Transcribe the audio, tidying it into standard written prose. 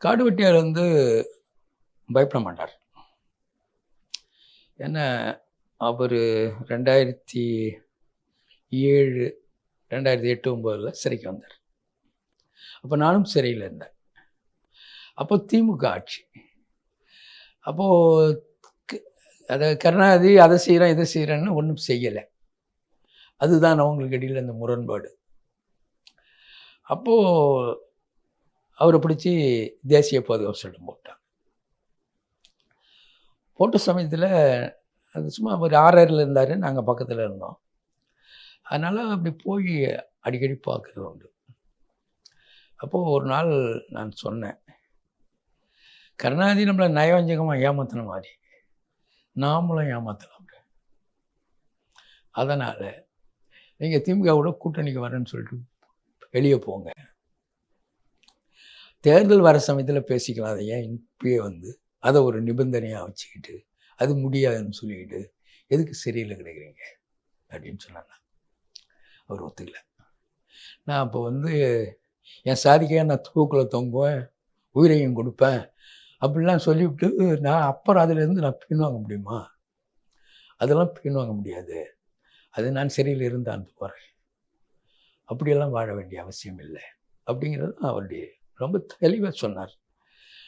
காடு வெட்டியார் வந்து பயப்பட மாட்டார். ஏன்னா, அவரு 2007, 2008, 9ல சிறைக்கு வந்தார். அப்போ நானும் சிறையில் இருந்தேன். அப்போ திமுக ஆட்சி. அப்போ கருணாநிதி அதை செய்கிறேன் இதை செய்கிறேன்னு ஒன்றும் செய்யலை. அதுதான் அவங்களுக்கு இடையில் அந்த முரண்பாடு. அப்போது அவரை பிடிச்சி தேசிய பாதுகாப்பு சட்டம் போட்டாங்க. போட்ட சமயத்தில் அது சும்மா ஒரு 6 இருந்தார், நாங்கள் பக்கத்தில் இருந்தோம். அதனால் அப்படி போய் அடிக்கடி பார்க்குறது உண்டு. அப்போது ஒரு நாள் நான் சொன்னேன், கருணாநிதி நம்மளை நயவஞ்சகமாக ஏமாத்தின மாதிரி நாமளும் ஏமாற்றலாம். அதனால் நீங்கள் திமுகவோட கூட்டணிக்கு வரேன்னு சொல்லிட்டு வெளியே போங்க. தேர்தல் வர சமயத்தில் பேசிக்கலாம். அதை ஏன் இப்பயே வந்து அதை ஒரு நிபந்தனையாக வச்சுக்கிட்டு அது முடியாதுன்னு சொல்லிக்கிட்டு எதுக்கு சிறையில் கிடைக்கிறீங்க அப்படின்னு சொன்னாங்க. அவர் ஒத்துக்கல. நான் அப்போ வந்து என் சாதிக்காக நான் தூக்கில் தொங்குவேன், உயிரையும் கொடுப்பேன் அப்படிலாம் சொல்லிவிட்டு நான் அப்புறம் அதிலேருந்து நான் பின்வாங்க முடியுமா? அதெல்லாம் பின்வாங்க முடியாது. அது நான் சிறையில் இருந்தான் போகிறேன், அப்படியெல்லாம் வாழ வேண்டிய அவசியம் இல்லை அப்படிங்கிறது அவருடைய ரொம்ப தெளிவாக சொன்னார்.